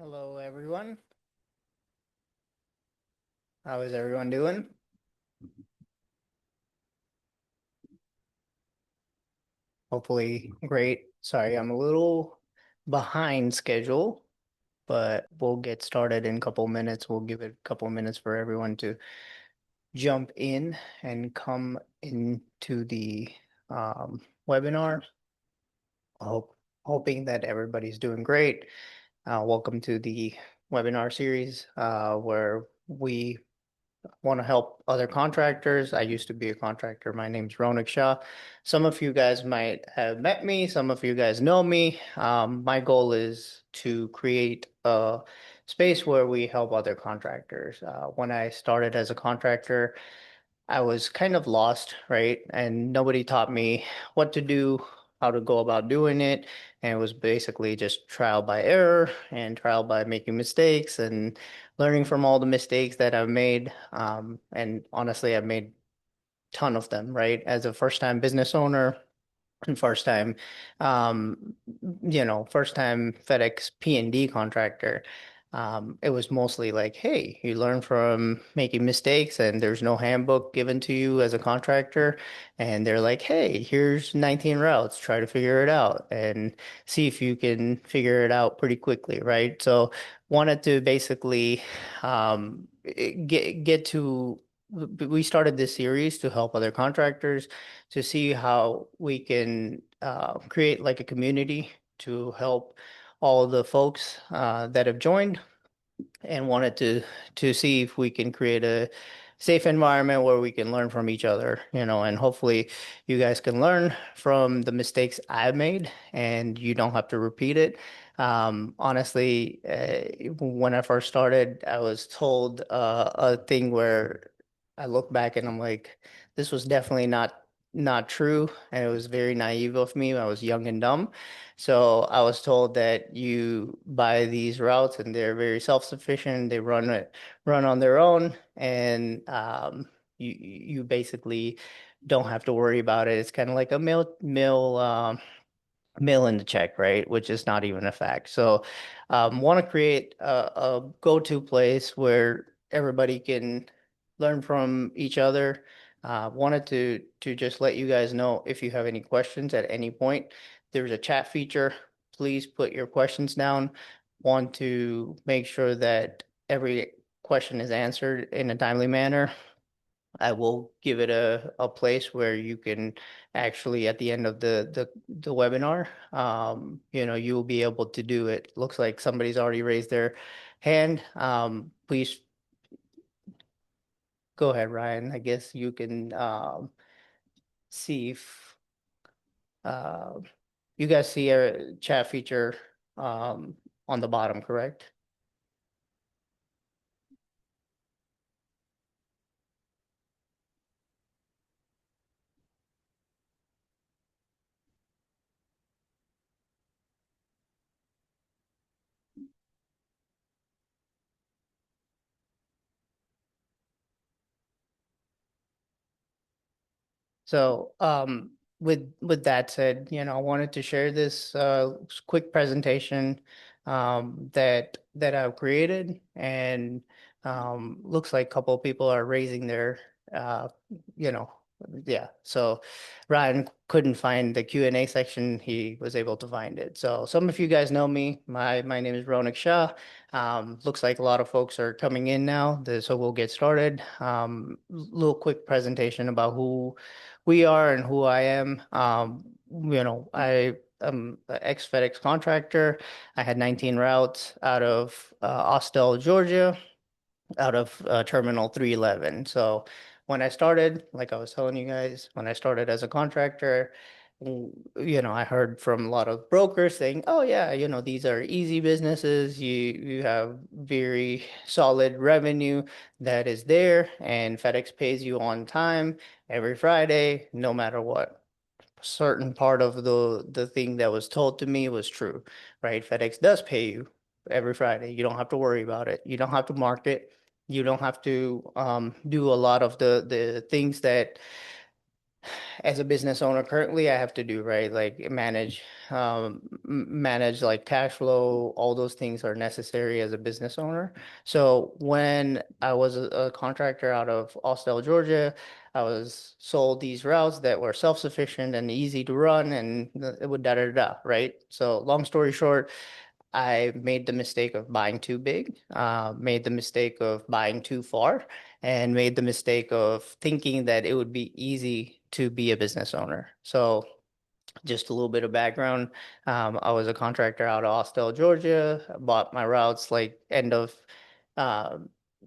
Hello, everyone. How is everyone doing? Hopefully, great. Sorry, I'm a little behind schedule, but we'll get started in a couple minutes. We'll give it a couple minutes for everyone to jump in and come into the webinar. Hoping that everybody's doing great. Welcome to the webinar series where we want to help other contractors. I used to be a contractor. My name's Ronak Shah. Some of you guys might have met me. Some of you guys know me. My goal is to create a space where we help other contractors. When I started as a contractor, I was kind of lost, right? And nobody taught me what to do, how to go about doing it. And it was basically just trial by error and trial by making mistakes and learning from all the mistakes that I've made. And honestly, I've made a ton of them, right? As a first-time business owner, and um, first time FedEx P&D contractor. It was mostly like, hey, you learn from making mistakes and there's no handbook given to you as a contractor. And they're like, hey, here's 19 routes, try to figure it out and see if you can figure it out pretty quickly, right? So wanted to basically get to we started this series to help other contractors to see how we can create like a community to help all the folks that have joined and wanted to see if we can create a safe environment where we can learn from each other, and hopefully you guys can learn from the mistakes I've made and you don't have to repeat it. Honestly, when I first started, I was told a thing where I look back and I'm like, this was definitely not true, and it was very naive of me. I was young and dumb. So I was told that you buy these routes and they're very self-sufficient. They run on their own, and you basically don't have to worry about it. It's kind of like a mail in the check, right? Which is not even a fact. So, want to create a go-to place where everybody can learn from each other. Wanted to just let you guys know if you have any questions at any point. There's a chat feature. Please put your questions down. Want to make sure that every question is answered in a timely manner. I will give it a place where you can actually at the end of the webinar, you'll be able to do it. Looks like somebody's already raised their hand. Please go ahead, Ryan. I guess you can see if uh, you guys see a chat feature on the bottom, correct? So, with that said, I wanted to share this quick presentation that I've created, and looks like a couple of people are raising their uh, you know, yeah. So Ryan couldn't find the Q&A section. He was able to find it. So some of you guys know me. My name is Ronak Shah. Looks like a lot of folks are coming in now, so we'll get started. Little quick presentation about who we are and who I am. I am an ex-FedEx contractor. I had 19 routes out of Austell, Georgia, out of Terminal 311. So when I started, like I was telling you guys, when I started as a contractor, I heard from a lot of brokers saying, "Oh yeah, these are easy businesses. You have very solid revenue that is there, and FedEx pays you on time every Friday, no matter what." Certain part of the thing that was told to me was true, right? FedEx does pay you every Friday. You don't have to worry about it. You don't have to mark it. You don't have to do a lot of the things that as a business owner currently I have to do, right? Like manage like cash flow, all those things are necessary as a business owner. So when I was a contractor out of Austell, Georgia, I was sold these routes that were self-sufficient and easy to run and it would da da da, right? So long story short, I made the mistake of buying too big, made the mistake of buying too far, and made the mistake of thinking that it would be easy to be a business owner. So just a little bit of background. I was a contractor out of Austell, Georgia. I bought my routes like end of uh,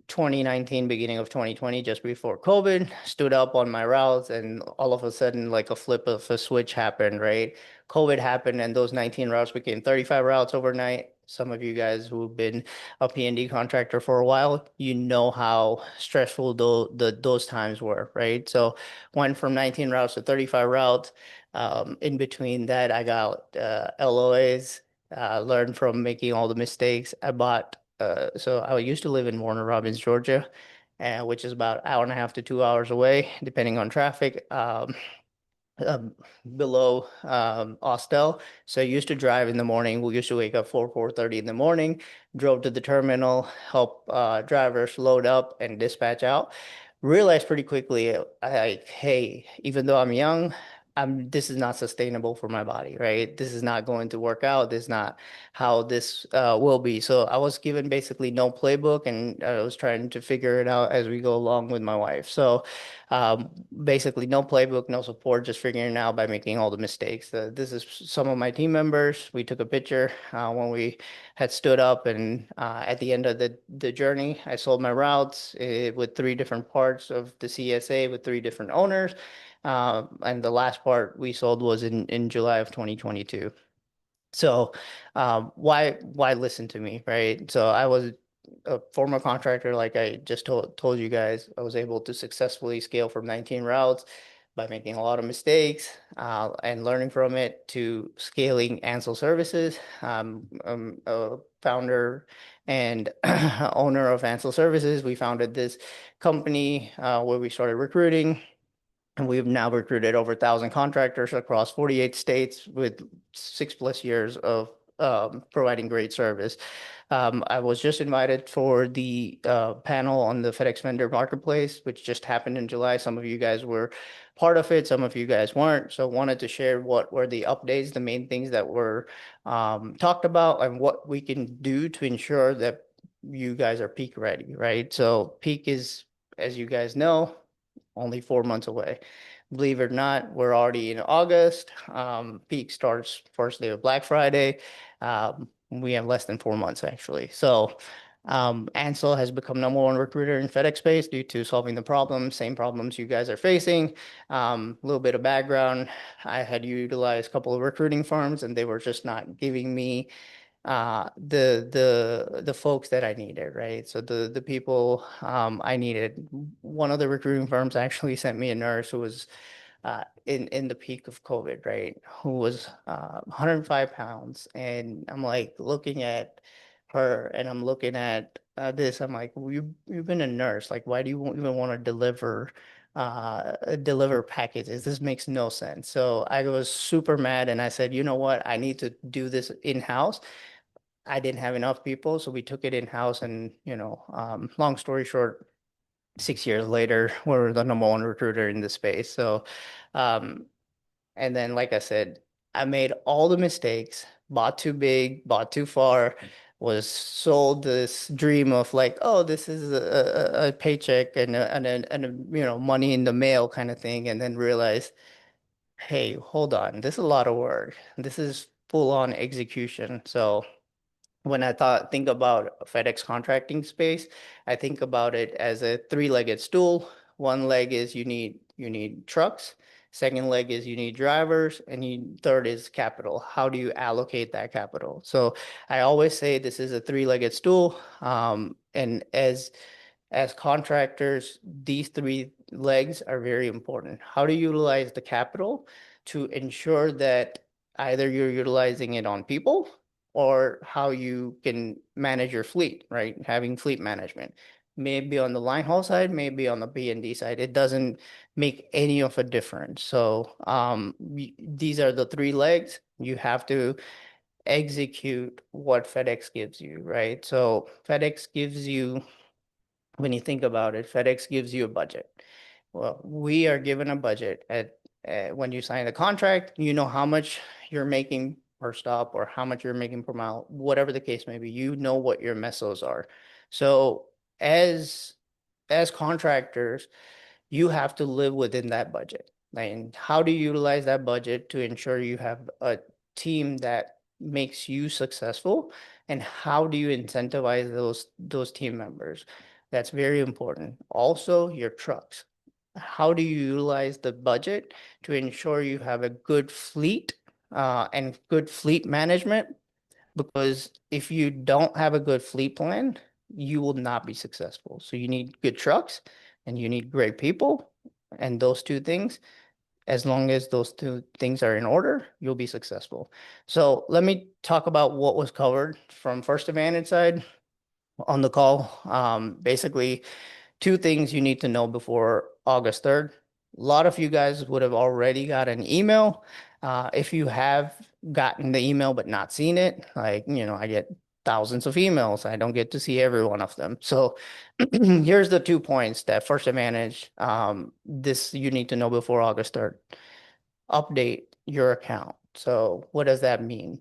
2019, beginning of 2020, just before COVID. Stood up on my routes, and all of a sudden, like a flip of a switch happened, right? COVID happened, and those 19 routes became 35 routes overnight. Some of you guys who've been a P&D contractor for a while, you know how stressful those times were, right? So went from 19 routes to 35 routes. In between that, I got LOAs, learned from making all the mistakes. So I used to live in Warner Robins, Georgia, which is about an hour and a half to 2 hours away, depending on traffic. Um, Below Austell. So I used to drive in the morning. We used to wake up 4:30 in the morning, drove to the terminal, help drivers load up and dispatch out. Realized pretty quickly, hey, even though I'm young, this is not sustainable for my body, right? This is not going to work out. This is not how this will be. So I was given basically no playbook, and I was trying to figure it out as we go along with my wife. So um, basically, no playbook, no support, just figuring it out by making all the mistakes. This is some of my team members. We took a picture when we had stood up, and at the end of the journey, I sold my routes with three different parts of the CSA with three different owners. And the last part we sold was in July of 2022. So, why listen to me, right? So I was a former contractor, like I just told you guys. I was able to successfully scale from 19 routes by making a lot of mistakes and learning from it to scaling Ansile Services. I'm a founder and owner of Ansile Services. We founded this company where we started recruiting. And we've now recruited over 1,000 contractors across 48 states with 6+ years of providing great service. I was just invited for the panel on the FedEx Vendor Marketplace, which just happened in July. Some of you guys were part of it, some of you guys weren't. So wanted to share what were the updates, the main things that were talked about, and what we can do to ensure that you guys are peak ready, right? So peak is, as you guys know, only 4 months away. Believe it or not, we're already in August. Peak starts first day of Black Friday. We have less than 4 months actually. So Ansel has become #1 recruiter in FedEx space due to solving the problems, same problems you guys are facing. A little bit of background. I had utilized a couple of recruiting firms and they were just not giving me the folks that I needed, right? So the people I needed. One of the recruiting firms actually sent me a nurse who was in the peak of COVID, right? Who was 105 pounds, and I'm like looking at her, and I'm looking at this. I'm like, well, you've been a nurse. Like, why do you even want to deliver packages? This makes no sense. So I was super mad, and I said, you know what? I need to do this in-house. I didn't have enough people, so we took it in-house and, long story short, 6 years later, we're the #1 recruiter in the space. So, um, and then, like I said, I made all the mistakes, bought too big, bought too far, was sold this dream of like, oh, this is a paycheck and money in the mail kind of thing, and then realized, hey, hold on, this is a lot of work. This is full on execution. So when think about FedEx contracting space, I think about it as a three-legged stool. One leg is you need trucks. Second leg is you need drivers, and third is capital. How do you allocate that capital? So I always say this is a three-legged stool. And as contractors, these three legs are very important. How to utilize the capital to ensure that either you're utilizing it on people or how you can manage your fleet, right? Having fleet management. maybe on the line haul side, maybe on the P&D side. It doesn't make any of a difference. So these are the three legs. You have to execute what FedEx gives you, right? So FedEx gives you, when you think about it, FedEx gives you a budget. Well, we are given a budget when you sign the contract, you know how much you're making per stop or how much you're making per mile, whatever the case may be, you know what your mesos are. So as as contractors, you have to live within that budget. And how do you utilize that budget to ensure you have a team that makes you successful? And how do you incentivize those team members? That's very important. Also, your trucks. How do you utilize the budget to ensure you have a good fleet and good fleet management? Because if you don't have a good fleet plan, you will not be successful. So you need good trucks and you need great people. And those two things, as long as those two things are in order, you'll be successful. So let me talk about what was covered from First Advantage side on the call. Basically, two things you need to know before August 3rd. A lot of you guys would have already got an email. If you have gotten the email but not seen it, like, I get thousands of emails. I don't get to see every one of them. So here's the 2 points that First Advantage, this you need to know before August 3rd. Update your account. So what does that mean?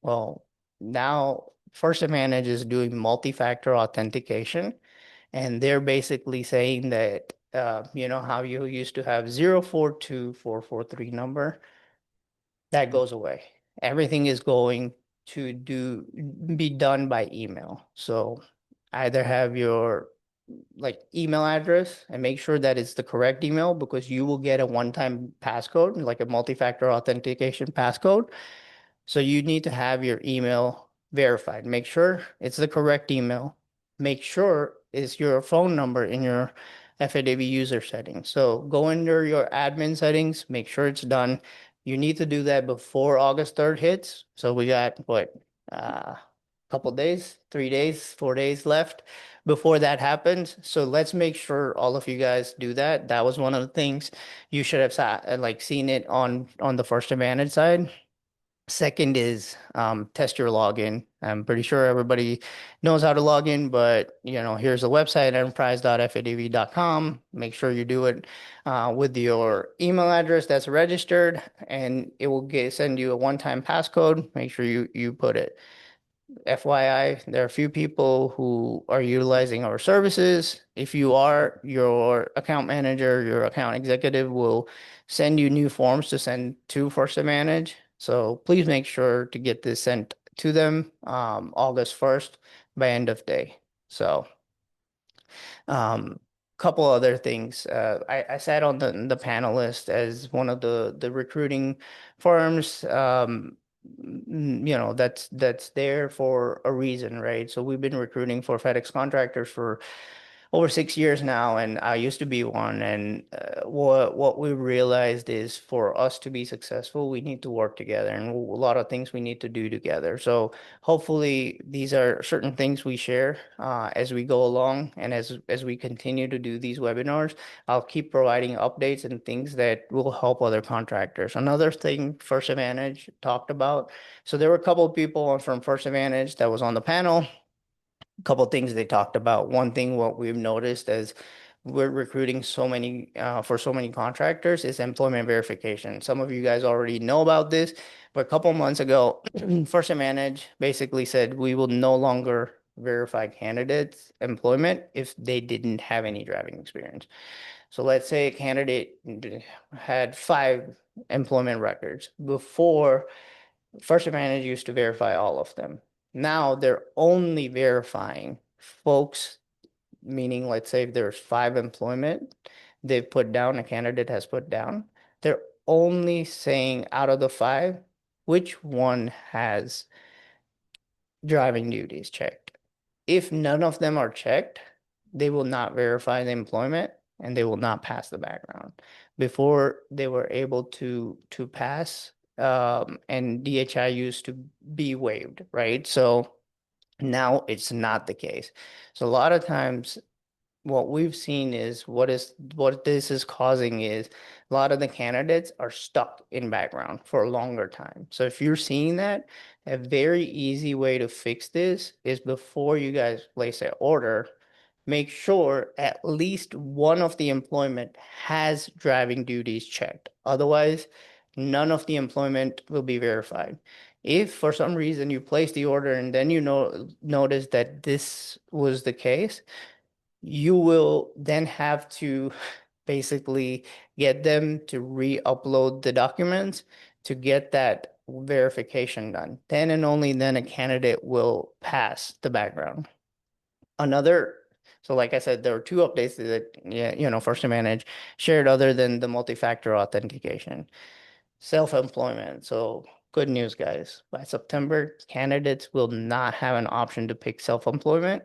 Well, now First Advantage is doing multi-factor authentication. And they're basically saying that, you know, how you used to have 042443 number, that goes away. Everything is going to be done by email. So either have your like email address and make sure that it's the correct email because you will get a one-time passcode, like a multi-factor authentication passcode. So you need to have your email verified. Make sure it's the correct email. Make sure it's your phone number in your FADB user settings. So go under your admin settings, make sure it's done. You need to do that before August 3rd hits. So we got what, couple days, 3 days, 4 days left before that happens. So let's make sure all of you guys do that. That was one of the things you should have like seen it on the First Advantage side. Second is test your login. I'm pretty sure everybody knows how to log in, but here's the website, enterprise.fadv.com. Make sure you do it with your email address that's registered, and it will send you a one-time passcode. Make sure you put it. FYI, there are a few people who are utilizing our services. If you are, your account manager, your account executive will send you new forms to send to First Advantage. So please make sure to get this sent to them August 1st by end of day. So couple other things. I sat on the panelist as one of the recruiting firms. That's there for a reason, right? So we've been recruiting for FedEx contractors for over 6 years now, and I used to be one. And what we realized is for us to be successful, we need to work together, and a lot of things we need to do together. So hopefully, these are certain things we share as we go along, and as we continue to do these webinars, I'll keep providing updates and things that will help other contractors. Another thing First Advantage talked about. So there were a couple of people from First Advantage that was on the panel. Couple things they talked about. One thing what we've noticed as we're recruiting so many for so many contractors is employment verification. Some of you guys already know about this, but a couple months ago, First Advantage basically said we will no longer verify candidates' employment if they didn't have any driving experience. So let's say a candidate had 5 employment records before. First Advantage used to verify all of them. Now they're only verifying folks, meaning let's say if there's 5 employment they've put down, a candidate has put down, they're only saying out of the 5, which one has driving duties checked. If none of them are checked, they will not verify the employment and they will not pass the background. Before they were able to pass, and DHI used to be waived, right? So now it's not the case. So a lot of times what we've seen is what this is causing is a lot of the candidates are stuck in background for a longer time. So if you're seeing that, a very easy way to fix this is before you guys place an order, make sure at least one of the employment has driving duties checked. Otherwise, none of the employment will be verified. If for some reason you place the order and then notice that this was the case, you will then have to basically get them to re-upload the documents to get that verification done. Then and only then a candidate will pass the background. Another, so like I said, there are two updates that, yeah, First to Manage shared other than the multi-factor authentication. Self-employment. So good news, guys. By September, candidates will not have an option to pick self-employment,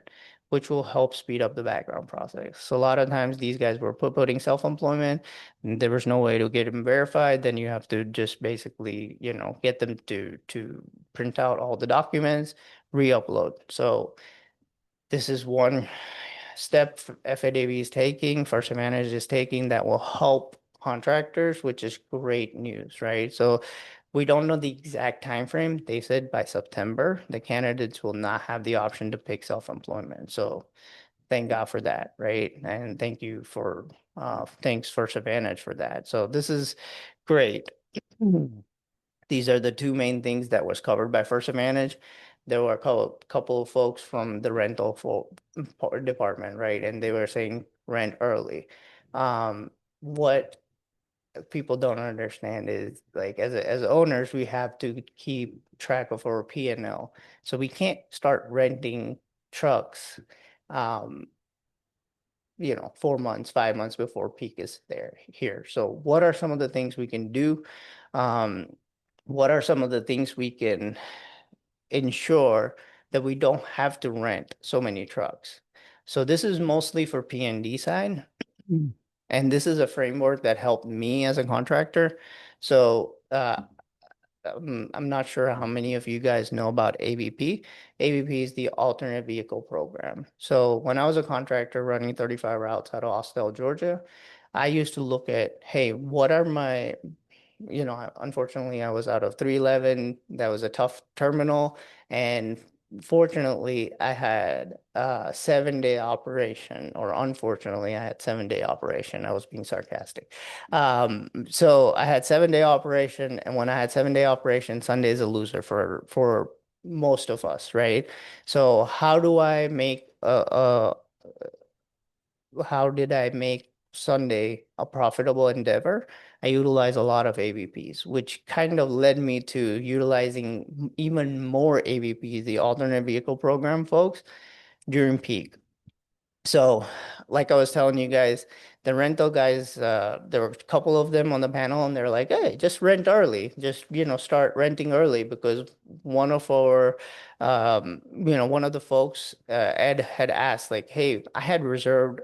which will help speed up the background process. So a lot of times these guys were putting self-employment, and there was no way to get them verified. Then you have to just basically, get them to print out all the documents, re-upload. So this is one step FADB is taking, First Advantage is taking that will help contractors, which is great news, right? So we don't know the exact time frame. They said by September, the candidates will not have the option to pick self-employment. So thank God for that, right? And thank you for thanks First Advantage for that. So this is great. These are the two main things that was covered by First Advantage. There were a couple of folks from the rental department, right? And they were saying rent early. What people don't understand is like as owners, we have to keep track of our P&L. So we can't start renting trucks, um, 4 months, 5 months before peak is here. So what are some of the things we can do? Um, what are some of the things we can ensure that we don't have to rent so many trucks? So this is mostly for P&D side. Mm. And this is a framework that helped me as a contractor. So I'm not sure how many of you guys know about AVP. AVP is the alternate vehicle program. So when I was a contractor running 35 routes out of Austell, Georgia, I used to look at, hey, what are my unfortunately, I was out of 311. That was a tough terminal. And fortunately, I had a 7-day operation, or unfortunately, I had 7-day operation. I was being sarcastic. So I had 7-day operation, and when I had 7-day operation, Sunday is a loser for most of us, right? So how did I make Sunday a profitable endeavor? I utilize a lot of AVPs, which kind of led me to utilizing even more AVPs, the alternate vehicle program folks, during peak. So, like I was telling you guys, the rental guys, there were a couple of them on the panel, and they're like, "Hey, just rent early. Just, start renting early," because one of our, one of the folks, Ed had asked, like, "Hey, I had reserved,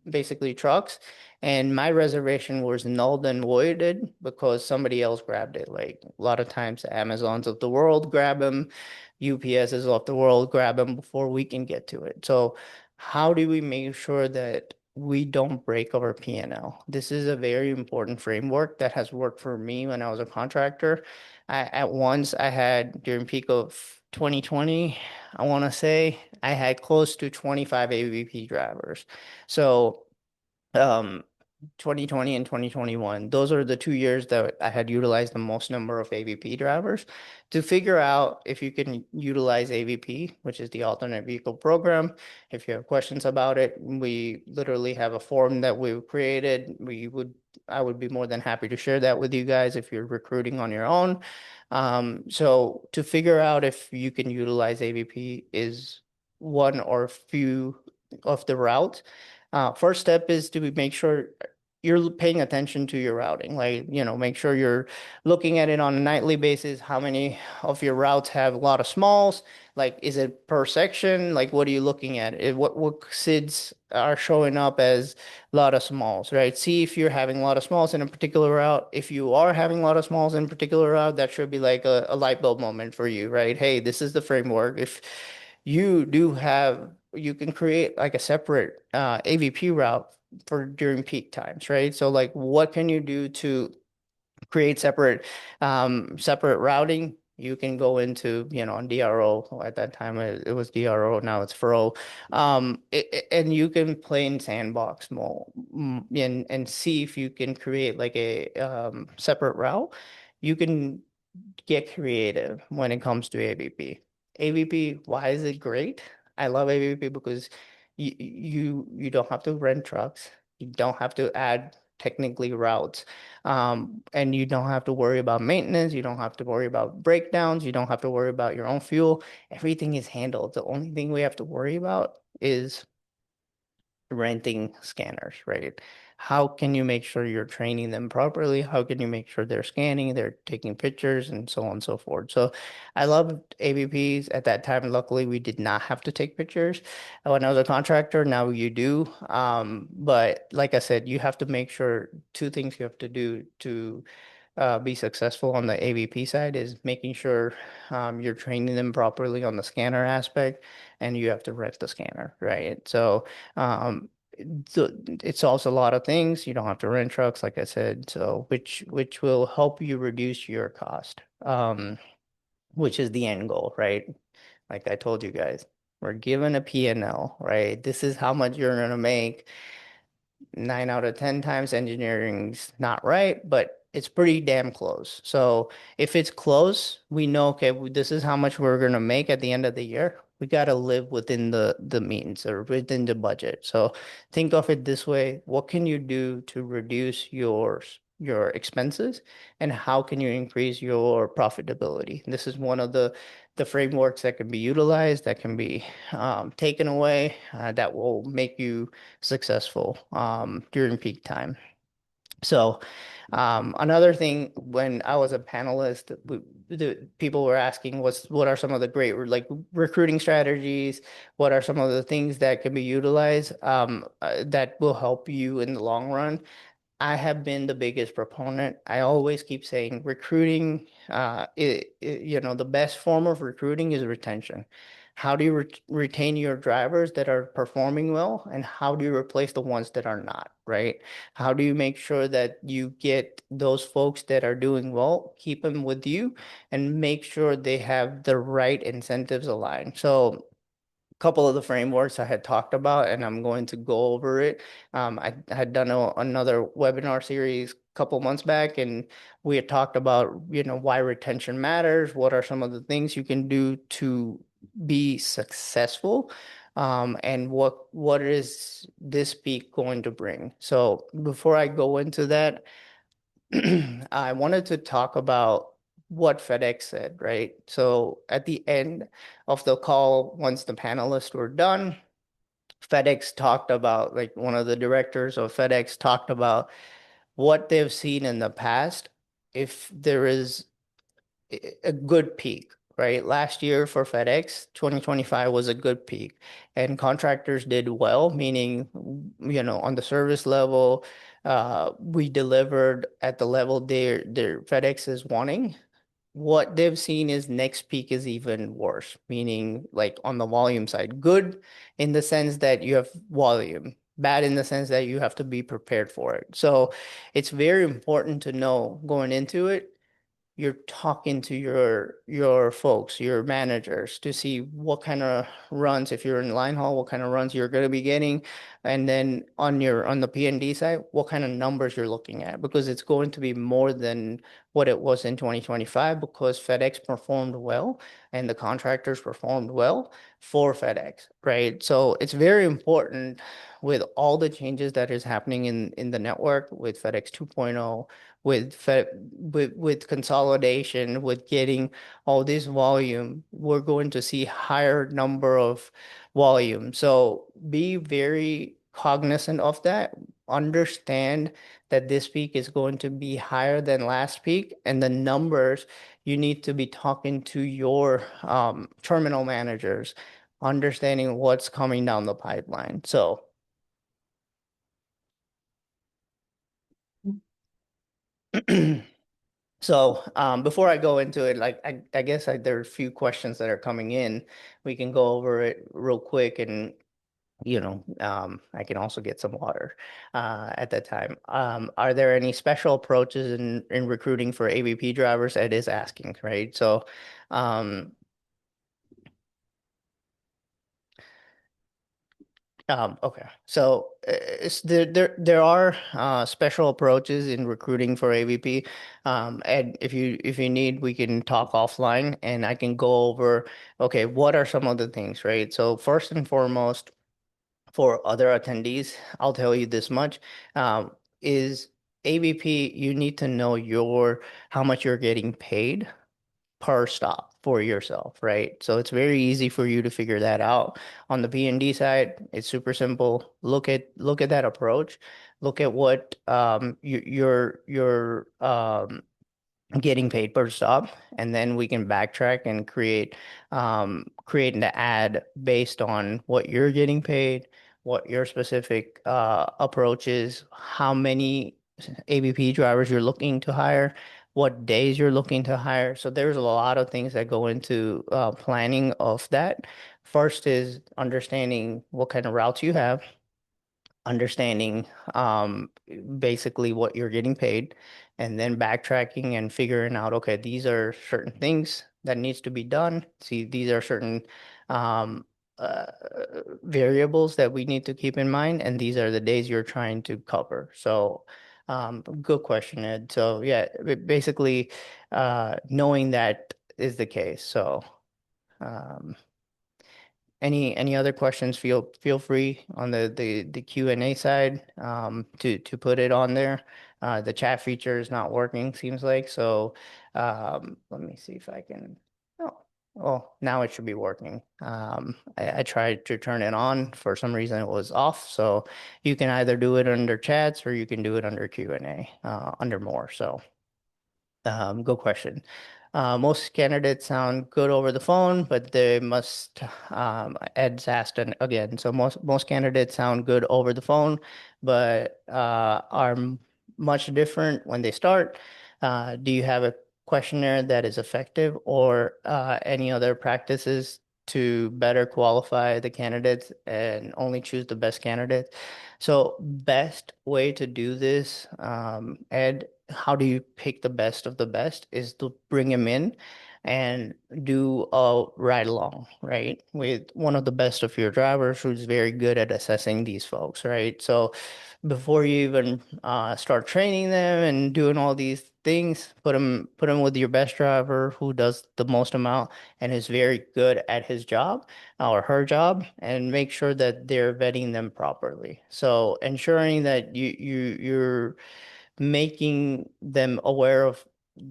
basically trucks, and my reservation was null and voided because somebody else grabbed it. Like a lot of times the Amazons of the world grab them, UPSs of the world grab them before we can get to it. So how do we make sure that we don't break our P&L? This is a very important framework that has worked for me when I was a contractor. At once I had during peak of 2020, I want to say I had close to 25 AVP drivers. So, um, 2020 and 2021, those are the 2 years that I had utilized the most number of AVP drivers. To figure out if you can utilize AVP, which is the alternate vehicle program. If you have questions about it, we literally have a form that we've created. I would be more than happy to share that with you guys if you're recruiting on your own. So to figure out if you can utilize AVP is one or few of the routes. First step is to make sure you're paying attention to your routing. Like, make sure you're looking at it on a nightly basis. How many of your routes have a lot of smalls? Like, is it per section? Like, what are you looking at? What SIDs are showing up as a lot of smalls, right? See if you're having a lot of smalls in a particular route. If you are having a lot of smalls in a particular route, that should be like a light bulb moment for you, right? Hey, this is the framework. you can create like a separate AVP route for during peak times, right? So like what can you do to create separate routing? You can go into, on DRO. At that time it was DRO, now it's FRO. And you can play in sandbox mode, and see if you can create like a separate route. You can get creative when it comes to AVP. AVP, why is it great? I love AVP because you don't have to rent trucks. You don't have to add technically routes. And you don't have to worry about maintenance. You don't have to worry about breakdowns. You don't have to worry about your own fuel. Everything is handled. The only thing we have to worry about is renting scanners, right? How can you make sure you're training them properly? How can you make sure they're scanning, they're taking pictures, and so on and so forth? So I loved AVPs at that time. Luckily, we did not have to take pictures when I was a contractor. Now you do. But like I said, you have to make sure two things you have to do to be successful on the AVP side is making sure you're training them properly on the scanner aspect, and you have to rent the scanner, right? So um, it solves a lot of things. You don't have to rent trucks, like I said, so which will help you reduce your cost, which is the end goal, right? Like I told you guys, we're given a P&L, right? This is how much you're gonna make. 9 out of 10 times engineering's not right, but it's pretty damn close. So if it's close, we know, okay, this is how much we're gonna make at the end of the year. We gotta live within the means or within the budget. So think of it this way: what can you do to reduce your expenses, and how can you increase your profitability? This is one of the frameworks that can be utilized, that can be taken away, that will make you successful during peak time. So, another thing, when I was a panelist, the people were asking, what are some of the great like recruiting strategies? What are some of the things that can be utilized that will help you in the long run? I have been the biggest proponent. I always keep saying recruiting, the best form of recruiting is retention. How do you retain your drivers that are performing well, and how do you replace the ones that are not, right? How do you make sure that you get those folks that are doing well, keep them with you, and make sure they have the right incentives aligned? So couple of the frameworks I had talked about, and I'm going to go over it. I had done another webinar series a couple months back, and we had talked about, why retention matters. What are some of the things you can do to be successful? And what is this peak going to bring? So before I go into that, I wanted to talk about what FedEx said, right? So at the end of the call, once the panelists were done, FedEx talked about, like one of the directors of FedEx talked about what they've seen in the past. If there is a good peak, right? Last year for FedEx, 2025 was a good peak, and contractors did well, meaning, on the service level, we delivered at the level their FedEx is wanting. What they've seen is next peak is even worse, meaning like on the volume side, good in the sense that you have volume, bad in the sense that you have to be prepared for it. So it's very important to know going into it, you're talking to your folks, your managers, to see what kind of runs, if you're in line haul, what kind of runs you're going to be getting, and then on the P&D side, what kind of numbers you're looking at, because it's going to be more than what it was in 2025, because FedEx performed well and the contractors performed well for FedEx, right? So it's very important with all the changes that is happening in the network with FedEx 2.0, with consolidation, with getting all this volume, we're going to see higher number of volume. So be very cognizant of that. Understand that this peak is going to be higher than last peak, and the numbers, you need to be talking to your terminal managers, understanding what's coming down the pipeline. So So before I go into it, like I guess there are a few questions that are coming in. We can go over it real quick, and I can also get some water at that time. Are there any special approaches in recruiting for AVP drivers? Ed is asking, right? So um, okay. So there are special approaches in recruiting for AVP. And if you need, we can talk offline, and I can go over, okay, what are some of the things, right? So first and foremost, for other attendees, I'll tell you this much, is AVP, you need to know your how much you're getting paid per stop for yourself, right? So it's very easy for you to figure that out. On the P&D side, it's super simple. Look at that approach. Look at what your getting paid per stop, and then we can backtrack and create an ad based on what you're getting paid, what your specific approach is, how many ABP drivers you're looking to hire, what days you're looking to hire. So there's a lot of things that go into planning of that. First is understanding what kind of routes you have, understanding basically what you're getting paid, and then backtracking and figuring out, okay, these are certain things that needs to be done. See, these are certain um uh, variables that we need to keep in mind, and these are the days you're trying to cover. So good question, Ed. So yeah, basically knowing that is the case. So um any other questions, feel free on the Q&A side to put it on there. The chat feature is not working, seems like. So let me see if I can. Oh, well, now it should be working. I tried to turn it on. For some reason, it was off. So you can either do it under chats, or you can do it under Q&A, under more. So. Good question. Most candidates sound good over the phone, but they must, Ed's asked again. So most candidates sound good over the phone, but much different when they start. Do you have a questionnaire that is effective, or any other practices to better qualify the candidates and only choose the best candidates? So best way to do this, Ed, how do you pick the best of the best, is to bring him in and do a ride along, right? With one of the best of your drivers who's very good at assessing these folks, right? So before you even start training them and doing all these things, put them with your best driver who does the most amount and is very good at his job or her job, and make sure that they're vetting them properly. So ensuring that you're making them aware of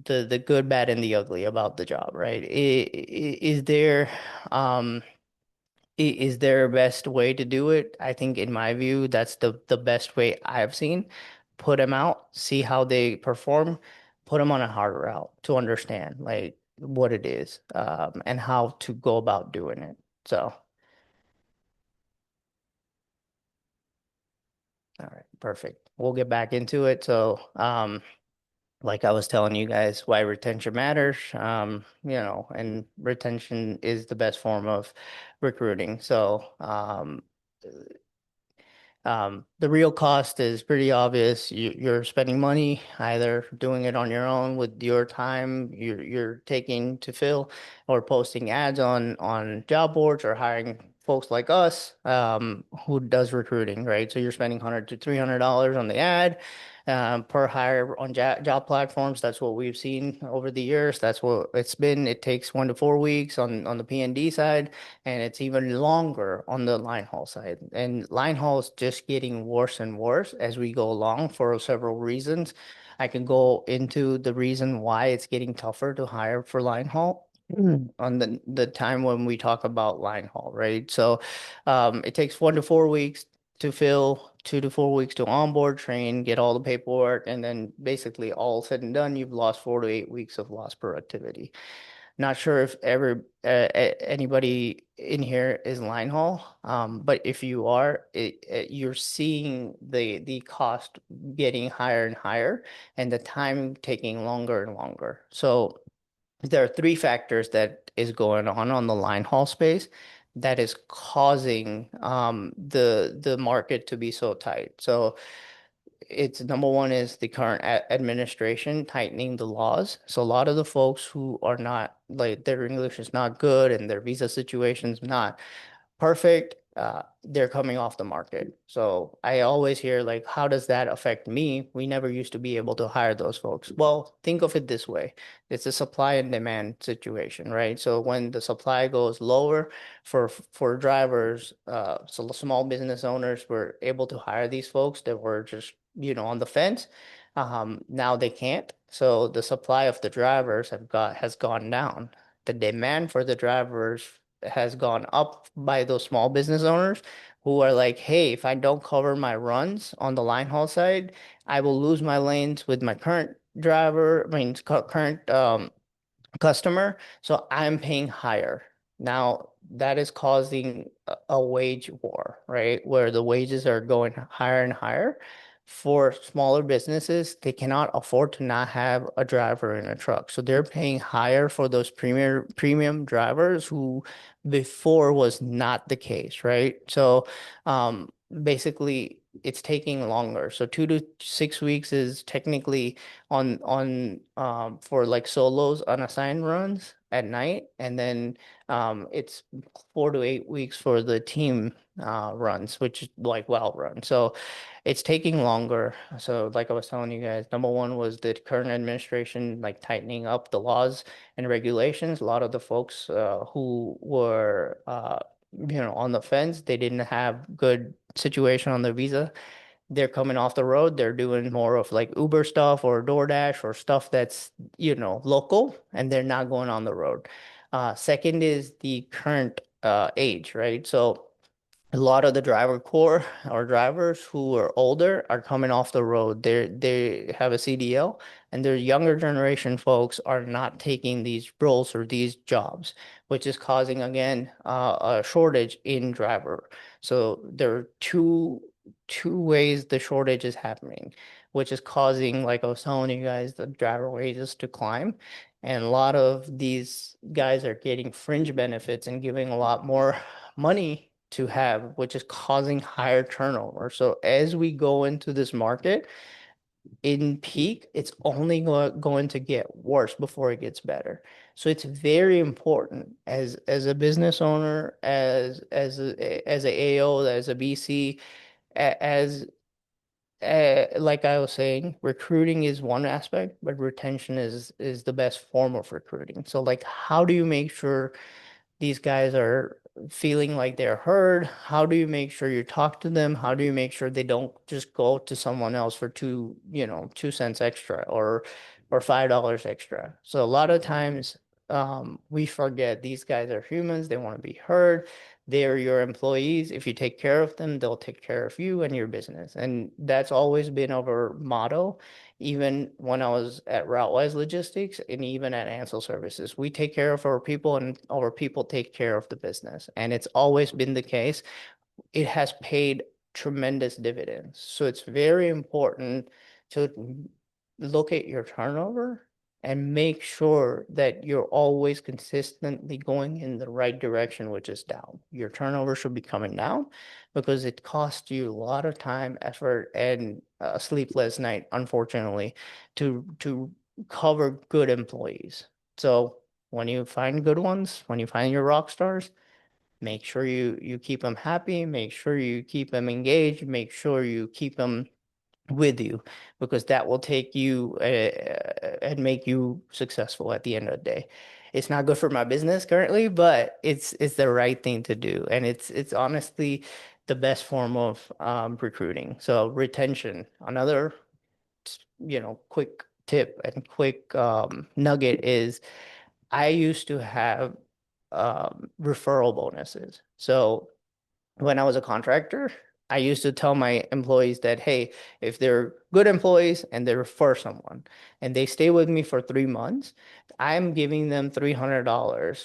the good, bad, and the ugly about the job, right? Um is there a best way to do it? I think in my view, that's the best way I've seen. Put them out, see how they perform, put them on a hard route to understand like what it is, and how to go about doing it. So, all right, perfect. We'll get back into it. So, like I was telling you guys, why retention matters, and retention is the best form of recruiting. So, the real cost is pretty obvious. You're spending money either doing it on your own with your time you're taking to fill, or posting ads on job boards, or hiring folks like us who does recruiting, right? So you're spending $100 to $300 on the ad per hire on job platforms. That's what we've seen over the years. That's what it's been. It takes 1 to 4 weeks on the P&D side, and it's even longer on the line haul side. And line haul is just getting worse and worse as we go along for several reasons. I can go into the reason why it's getting tougher to hire for line haul on the time when we talk about line haul, right? So it takes 1 to 4 weeks to fill, 2 to 4 weeks to onboard, train, get all the paperwork, and then basically all said and done, you've lost 4 to 8 weeks of lost productivity. Not sure if ever anybody in here is line haul. But if you are, you're seeing the cost getting higher and higher, and the time taking longer and longer. So there are three factors that is going on the line haul space that is causing the market to be so tight. So it's number one is the current administration tightening the laws. So a lot of the folks who are not like their English is not good and their visa situation's not perfect, they're coming off the market. So I always hear like, how does that affect me? We never used to be able to hire those folks. Well, think of it this way. It's a supply and demand situation, right? So when the supply goes lower for drivers, so small business owners were able to hire these folks that were just, on the fence. Now they can't. So the supply of the drivers has gone down. The demand for the drivers has gone up by those small business owners who are like, hey, if I don't cover my runs on the line haul side, I will lose my lanes with my current driver, I mean, current customer, so I'm paying higher. Now, that is causing a wage war, right? Where the wages are going higher and higher. For smaller businesses, they cannot afford to not have a driver in a truck. So they're paying higher for those premium drivers who before was not the case, right? So basically it's taking longer. So 2 to 6 weeks is technically on for like solos unassigned runs at night, and then it's 4 to 8 weeks for the team runs, which is like well run. So it's taking longer. So like I was telling you guys, number one was the current administration like tightening up the laws and regulations. A lot of the folks who were on the fence, they didn't have good situation on their visa. They're coming off the road. They're doing more of like Uber stuff or DoorDash or stuff that's, local, and they're not going on the road. Second is the current age, right? So a lot of the driver core or drivers who are older are coming off the road. They have a CDL, and their younger generation folks are not taking these roles or these jobs, which is causing again a shortage in driver. So there are two ways the shortage is happening, which is causing, like I was telling you guys, the driver wages to climb. And a lot of these guys are getting fringe benefits and giving a lot more money to have, which is causing higher turnover. So as we go into this market in peak, it's only going to get worse before it gets better. So it's very important as a business owner, as a AO, as a BC, as like I was saying, recruiting is one aspect, but retention is the best form of recruiting. So like, how do you make sure these guys are feeling like they're heard? How do you make sure you talk to them? How do you make sure they don't just go to someone else for 2 cents extra or $5 extra? So a lot of times we forget these guys are humans, they want to be heard. They're your employees. If you take care of them, they'll take care of you and your business. And that's always been our motto even when I was at Routewise Logistics and even at Ansile Services. We take care of our people and our people take care of the business. And it's always been the case. It has paid tremendous dividends. So it's very important to look at your turnover and make sure that you're always consistently going in the right direction, which is down. Your turnover should be coming down because it costs you a lot of time, effort, and a sleepless night, unfortunately, to cover good employees. So when you find good ones, when you find your rock stars, make sure you keep them happy, make sure you keep them engaged, make sure you keep them with you, because that will take you and make you successful at the end of the day. It's not good for my business currently, but it's the right thing to do, and it's honestly the best form of recruiting. So retention, another quick tip and quick nugget is I used to have referral bonuses. So when I was a contractor, I used to tell my employees that, hey, if they're good employees and they refer someone and they stay with me for 3 months, I'm giving them $300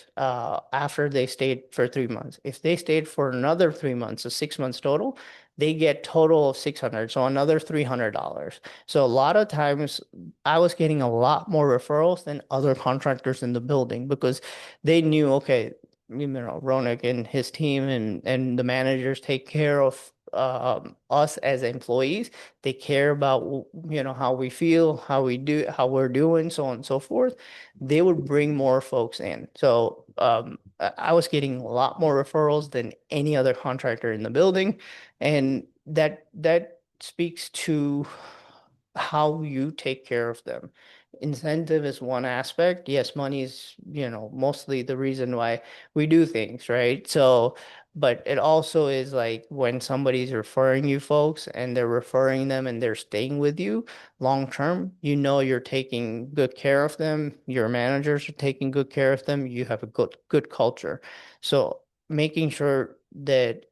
after they stayed for 3 months. If they stayed for another 3 months, so 6 months total, they get total of 600, so another $300. So a lot of times I was getting a lot more referrals than other contractors in the building because they knew, okay, Ronak and his team and the managers take care of us as employees. They care about how we feel, how we do, how we're doing, so on and so forth. They would bring more folks in. So I was getting a lot more referrals than any other contractor in the building, and that speaks to how you take care of them. Incentive is one aspect. Yes, money is, mostly the reason why we do things, right? So, but it also is like when somebody's referring you folks and they're referring them and they're staying with you long term, you're taking good care of them. Your managers are taking good care of them. You have a good culture. So making sure that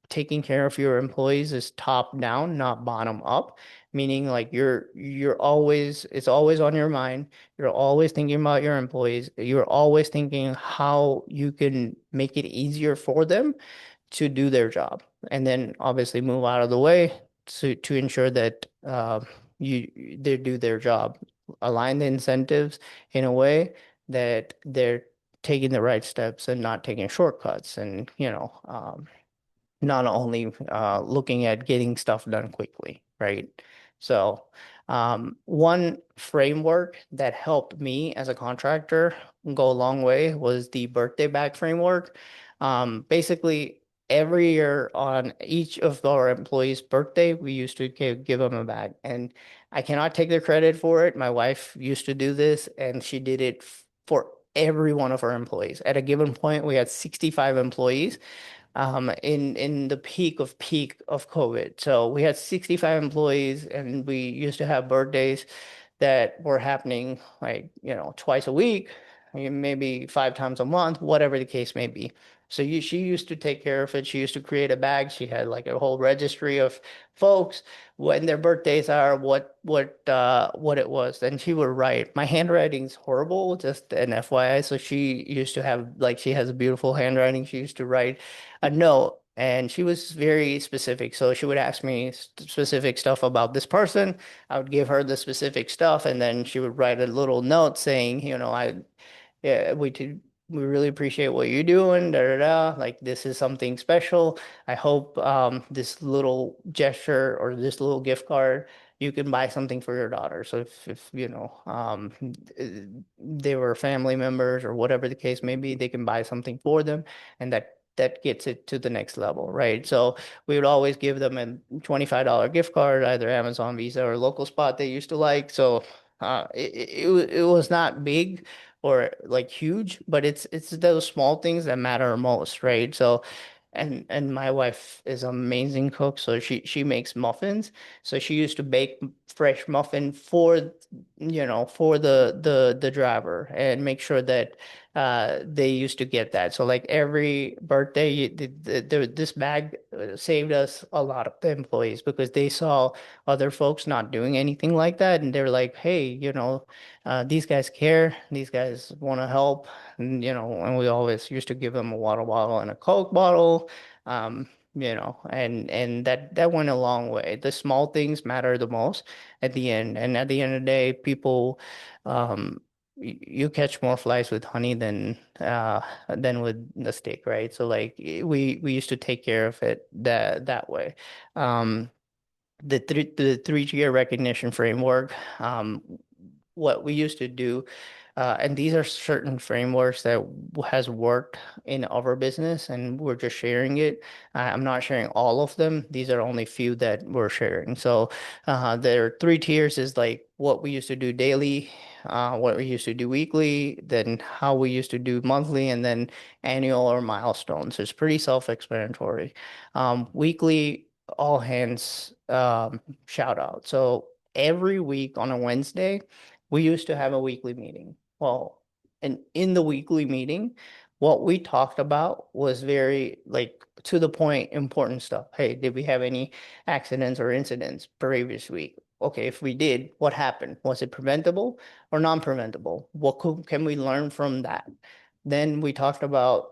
taking care of your employees is top down, not bottom up, meaning like you're always it's always on your mind. You're always thinking about your employees. You're always thinking how you can make it easier for them to do their job, and then obviously move out of the way to ensure that they do their job. Align the incentives in a way that they're taking the right steps and not taking shortcuts, and not only looking at getting stuff done quickly, right? So, one framework that helped me as a contractor go a long way was the birthday bag framework. Basically, every year on each of our employees' birthday, we used to give them a bag. And I cannot take the credit for it. My wife used to do this, and she did it for every one of our employees. At a given point, we had 65 employees in the peak of COVID. So we had 65 employees and we used to have birthdays that were happening like, twice a week, maybe 5 times a month, whatever the case may be. So she used to take care of it. She used to create a bag. She had like a whole registry of folks when their birthdays are, what it was. Then she would write. My handwriting's horrible, just an FYI. So she used to have like she has a beautiful handwriting. She used to write a note. And she was very specific. So she would ask me specific stuff about this person. I would give her the specific stuff, and then she would write a little note saying, yeah, we really appreciate what you're doing, da da da. Like this is something special. I hope this little gesture or this little gift card you can buy something for your daughter. So if they were family members or whatever the case may be, they can buy something for them, and that gets it to the next level, right? So we would always give them a $25 gift card, either Amazon, Visa, or local spot they used to like. So it was not big or like huge, but it's those small things that matter most, right? So and my wife is an amazing cook, so she makes muffins. So she used to bake fresh muffin for the driver and make sure that they used to get that. So like every birthday, this bag saved us a lot of the employees because they saw other folks not doing anything like that, and they're like, hey, these guys care, these guys want to help, and we always used to give them a water bottle and a Coke bottle, and that went a long way. The small things matter the most at the end, and at the end of the day, people, you catch more flies with honey than with the stick, right? So like we used to take care of it that way. Um, the three-tier recognition framework, what we used to do, and these are certain frameworks that has worked in our business, and we're just sharing it. I'm not sharing all of them. These are only few that we're sharing. So there are 3 tiers is like what we used to do daily, what we used to do weekly, then how we used to do monthly, and then annual or milestones. It's pretty self-explanatory. Weekly, all hands shout out. So every week on a Wednesday, we used to have a weekly meeting. Well, and in the weekly meeting, What we talked about was very like to the point, important stuff. Hey, did we have any accidents or incidents previous week? Okay, if we did, what happened? Was it preventable or non-preventable? Can we learn from that? Then we talked about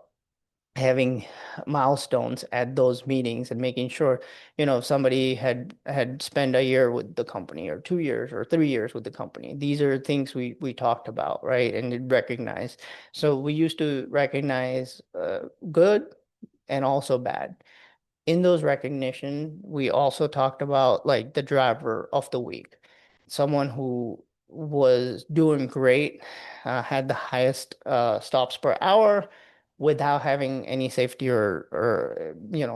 having milestones at those meetings and making sure, if somebody had spent a year with the company or 2 years or 3 years with the company. These are things we talked about, right? And recognize. So we used to recognize good and also bad. In those recognition, we also talked about like the driver of the week, someone who was doing great, had the highest stops per hour without having any safety or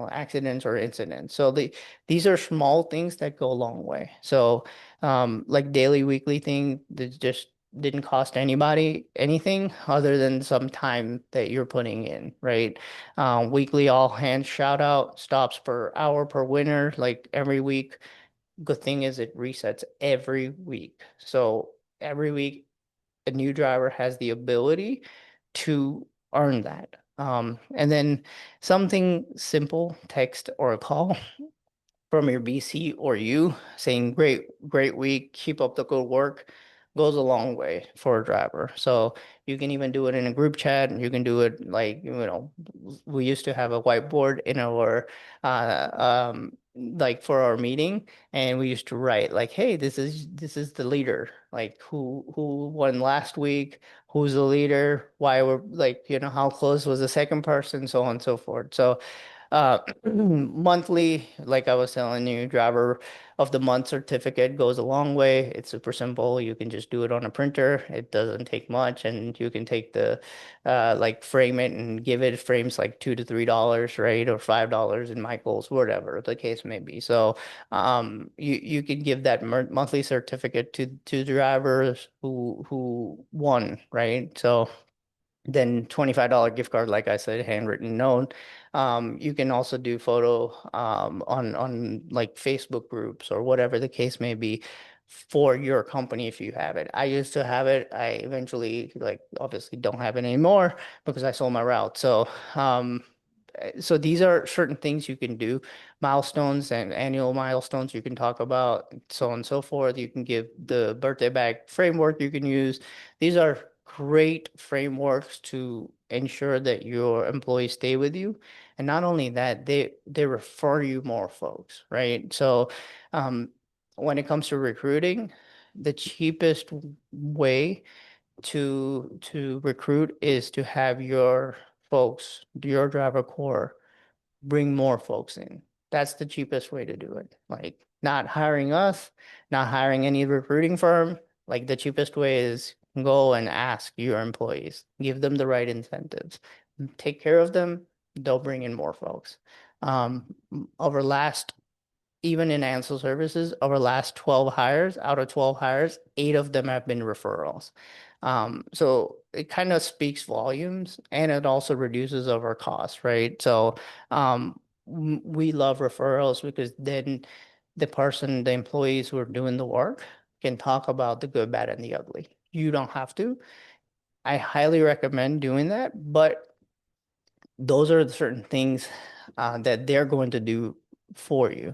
accidents or incidents. So these are small things that go a long way. So like daily, weekly thing that just didn't cost anybody anything other than some time that you're putting in, right? Weekly all hands shout out, stops per hour per winner, like every week. Good thing is it resets every week. So every week, a new driver has the ability to earn that. And then something simple, text or a call from your BC or you saying, great week, keep up the good work, goes a long way for a driver. So you can even do it in a group chat. You can do it like, we used to have a whiteboard in our, like for our meeting, and we used to write like, hey, this is the leader, like who won last week, who's the leader, why we're like, how close was the second person, so on and so forth. So monthly, like I was telling you, driver of the month certificate goes a long way. It's super simple. You can just do it on a printer. It doesn't take much, and you can take like frame it and give it frames like $2 to $3, right? Or $5 in Michael's, whatever the case may be. So, you can give that monthly certificate to drivers who won, right? So. Then $25 gift card, like I said, handwritten note. You can also do photo on like Facebook groups or whatever the case may be for your company if you have it. I used to have it. I eventually like obviously don't have it anymore because I sold my route. So these are certain things you can do, milestones and annual milestones you can talk about, so on and so forth. You can give the birthday bag framework you can use. These are great frameworks to ensure that your employees stay with you. And not only that, they refer you more folks, right? So um, when it comes to recruiting, the cheapest way to recruit is to have your folks, your driver core, bring more folks in. That's the cheapest way to do it. Like not hiring us, not hiring any recruiting firm. Like the cheapest way is go and ask your employees, give them the right incentives, take care of them. They'll bring in more folks. Over last even in Ansile Services, over last 12 hires, out of 12 hires, 8 of them have been referrals. So it kind of speaks volumes and it also reduces our costs, right? So we love referrals because then the employees who are doing the work can talk about the good, bad, and the ugly. You don't have to. I highly recommend doing that, but those are the certain things that they're going to do for you.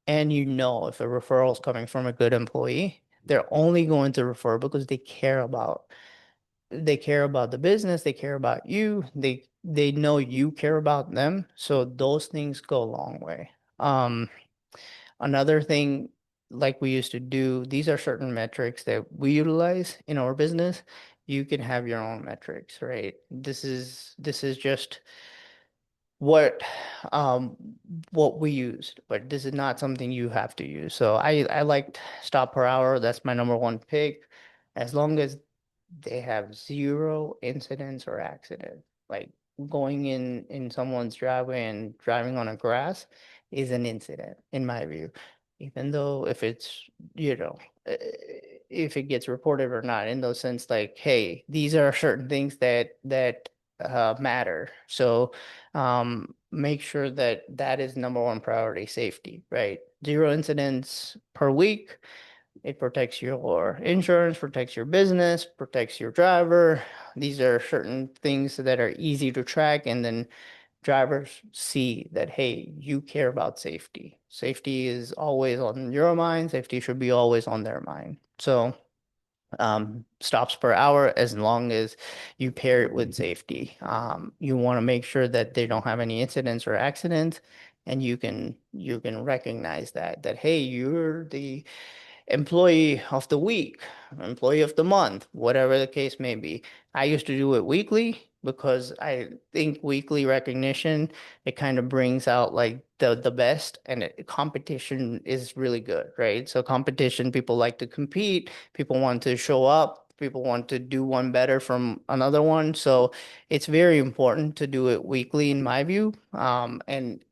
And if a referral is coming from a good employee, they're only going to refer because they care about the business, they care about you, they know you care about them. So those things go a long way. Another thing like we used to do, these are certain metrics that we utilize in our business. You can have your own metrics, right? This is just what um what we used, but this is not something you have to use. So I liked stop per hour. That's my number one pick. As long as they have zero incidents or accident. Like going in someone's driveway and driving on a grass is an incident in my view. Even though if it's, you know, uh, if it gets reported or not, in those sense, like, hey, these are certain things that matter. So make sure that is number one priority, safety, right? Zero incidents per week. It protects your insurance, protects your business, protects your driver. These are certain things that are easy to track, and then drivers see that, hey, you care about safety. Safety is always on your mind. Safety should be always on their mind. So, stops per hour, as long as you pair it with safety. You want to make sure that they don't have any incidents or accidents, and you can recognize that hey, you're the employee of the week, employee of the month, whatever the case may be. I used to do it weekly because I think weekly recognition, it kind of brings out like the best, and competition is really good, right? So competition, people like to compete, people want to show up, people want to do one better from another one. So it's very important to do it weekly in my view, and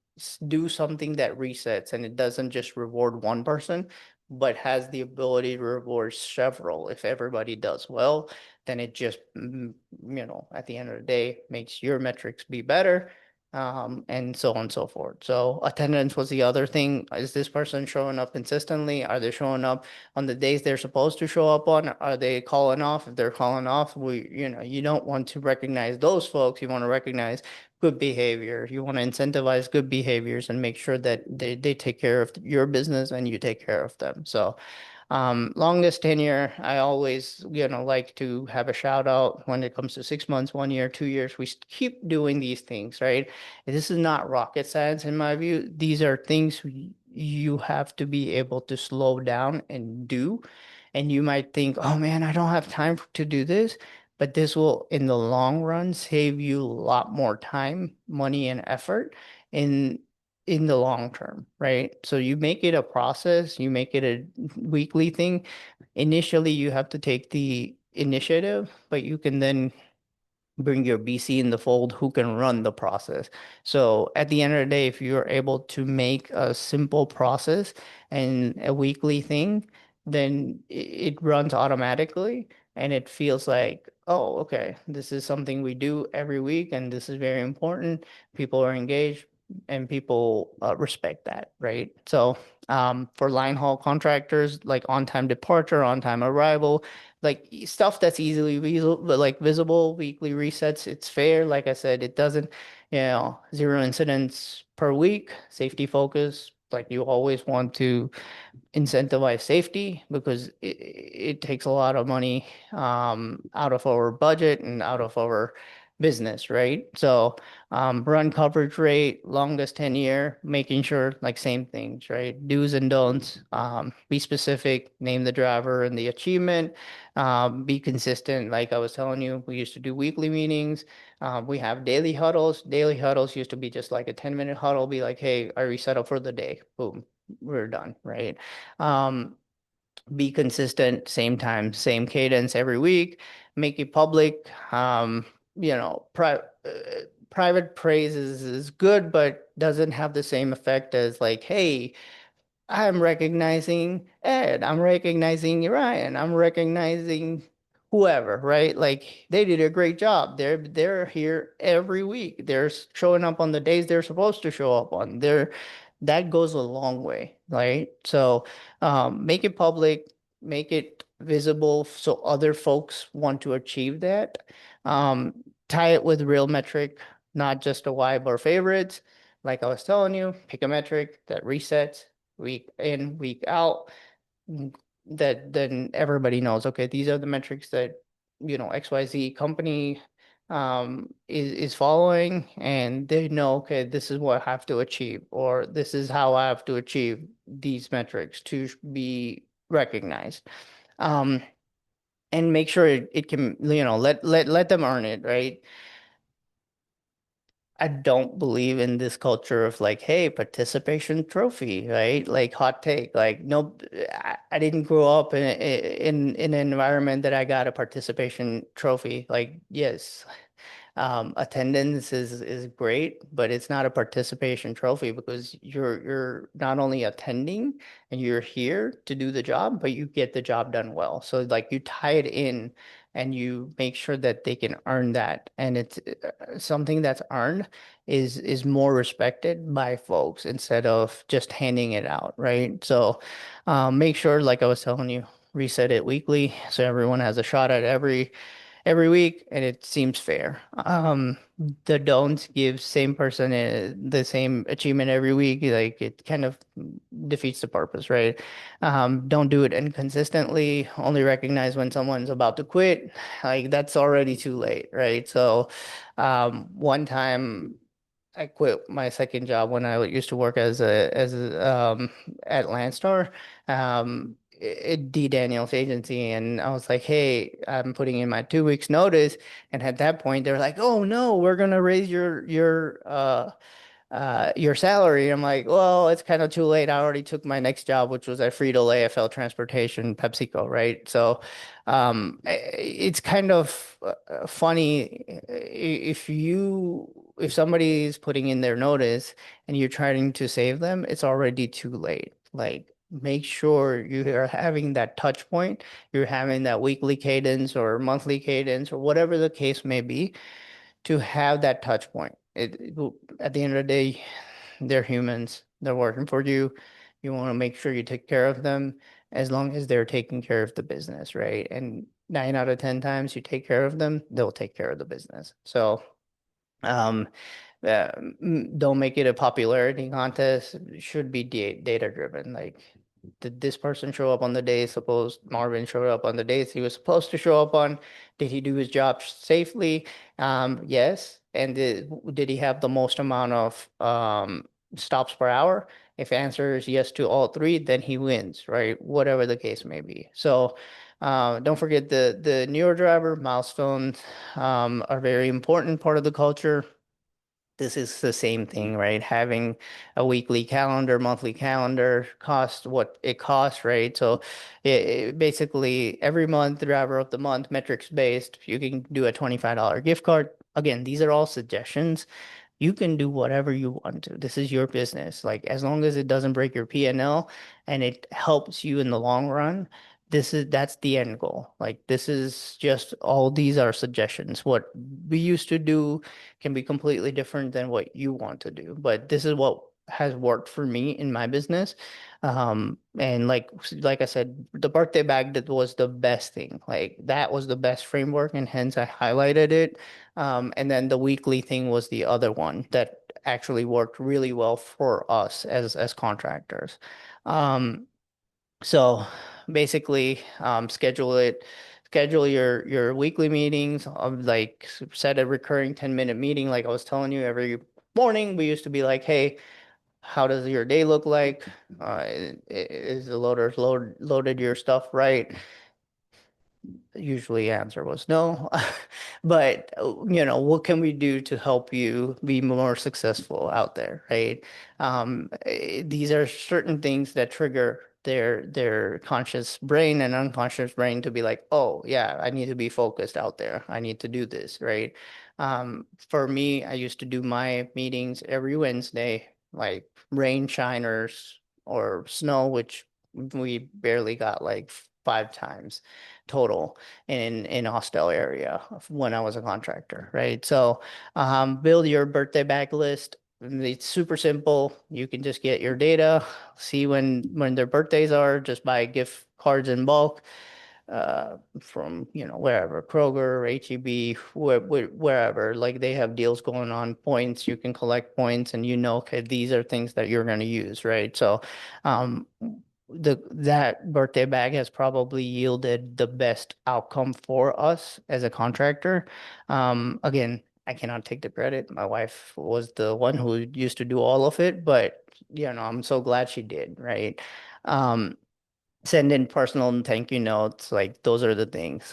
do something that resets, and it doesn't just reward one person but has the ability to reward several. If everybody does well, then it just, at the end of the day, makes your metrics be better, and so on and so forth. So attendance was the other thing. Is this person showing up consistently? Are they showing up on the days they're supposed to show up on? Are they calling off? If they're calling off, you don't want to recognize those folks. You want to recognize good behavior. You want to incentivize good behaviors and make sure that they take care of your business and you take care of them. So, longest tenure, I always, like to have a shout out when it comes to 6 months, 1 year, 2 years. We keep doing these things, right? This is not rocket science in my view. These are things you have to be able to slow down and do. And you might think, oh man, I don't have time to do this. But this will, in the long run, save you a lot more time, money, and effort in in the long term, right? So you make it a process, you make it a weekly thing. Initially, you have to take the initiative, but you can then bring your BC in the fold who can run the process. So at the end of the day, if you're able to make a simple process and a weekly thing, then it runs automatically and it feels like, oh, okay, this is something we do every week and this is very important. People are engaged and people respect that, right? So for line haul contractors, like on-time departure, on-time arrival, like stuff that's easily visible, like visible, weekly resets. It's fair. Like I said, it doesn't, zero incidents per week, safety focus. Like you always want to incentivize safety because it takes a lot of money out of our budget and out of our business, right? So run coverage rate, longest tenure, making sure like same things, right? Do's and don'ts, be specific, name the driver and the achievement, be consistent. Like I was telling you, we used to do weekly meetings. We have daily huddles. Daily huddles used to be just like a 10-minute huddle, be like, hey, are we set up for the day? Boom, we're done, right? Um, be consistent, same time, same cadence every week, make it public. Private praise is good, but doesn't have the same effect as like, hey, I'm recognizing Ed, I'm recognizing Ryan, I'm recognizing whoever, right? Like they did a great job. They're here every week. They're showing up on the days they're supposed to show up on. That goes a long way, right? So make it public, make it visible so other folks want to achieve that. Tie it with real metric, not just a vibe or favorites. Like I was telling you, pick a metric that resets week in, week out, that then everybody knows, okay, these are the metrics that, XYZ company is following, and they know, okay, this is what I have to achieve, or this is how I have to achieve these metrics to be recognized. Um, and make sure it can, let them earn it, right? I don't believe in this culture of like, hey, participation trophy, right? Like hot take. Like, no, I didn't grow up in an environment that I got a participation trophy. Like, yes, attendance is great, but it's not a participation trophy because you're not only attending and you're here to do the job, but you get the job done well. So like you tie it in and you make sure that they can earn that. And it's something that's earned is more respected by folks instead of just handing it out, right? So make sure, like I was telling you, reset it weekly so everyone has a shot at every week and it seems fair. The don't give same person the same achievement every week, like it kind of defeats the purpose, right? Don't do it inconsistently, only recognize when someone's about to quit, like that's already too late, right? So one time I quit my second job when I used to work at Landstar, D Daniels agency, and I was like, "Hey, I'm putting in my 2 weeks notice." And at that point, they're like, "Oh no, we're gonna raise your salary." I'm like, well, it's kind of too late. I already took my next job, which was at Frito-Lay, AFL Transportation, PepsiCo, right? So, it's kind of funny if somebody is putting in their notice and you're trying to save them, it's already too late. Like, make sure you are having that touch point, you're having that weekly cadence or monthly cadence or whatever the case may be to have that touch point. At the end of the day, they're humans. They're working for you. You want to make sure you take care of them as long as they're taking care of the business, right? And 9 out of 10 times you take care of them, they'll take care of the business. So, um, don't make it a popularity contest. It should be data driven. Like, did this person show up on the day suppose Marvin showed up on the days he was supposed to show up on? Did he do his job safely? Yes. And did he have the most amount of stops per hour? If answer is yes to all three, then he wins, right? Whatever the case may be. So don't forget the newer driver milestones are very important part of the culture. This is the same thing, right? Having a weekly calendar, monthly calendar costs what it costs, right? So basically every month, driver of the month, metrics based, you can do a $25 gift card. Again, these are all suggestions. You can do whatever you want to. This is your business. Like as long as it doesn't break your P&L and it helps you in the long run, that's the end goal. Like this is just all these are suggestions. What we used to do can be completely different than what you want to do. But this is what has worked for me in my business. And like I said, the birthday bag that was the best thing. Like that was the best framework, and hence I highlighted it. And then the weekly thing was the other one that actually worked really well for us as contractors. Um, so basically, schedule your weekly meetings of like set a recurring 10-minute meeting. Like I was telling you, every morning we used to be like, hey, how does your day look like? Is the loaded your stuff right? Usually answer was no. But what can we do to help you be more successful out there, right? These are certain things that trigger their conscious brain and unconscious brain to be like, oh yeah, I need to be focused out there. I need to do this, right? For me, I used to do my meetings every Wednesday, like rain shiners or snow, which we barely got like 5 times total in Austell area when I was a contractor, right? So build your birthday bag list. It's super simple. You can just get your data, see when their birthdays are, just buy gift cards in bulk from wherever, Kroger, HEB, wherever. Like they have deals going on, points. You can collect points, and okay, these are things that you're going to use, right? So um, that birthday bag has probably yielded the best outcome for us as a contractor. Again, I cannot take the credit. My wife was the one who used to do all of it, but I'm so glad she did, right? Um, Send in personal and thank you notes, like those are the things.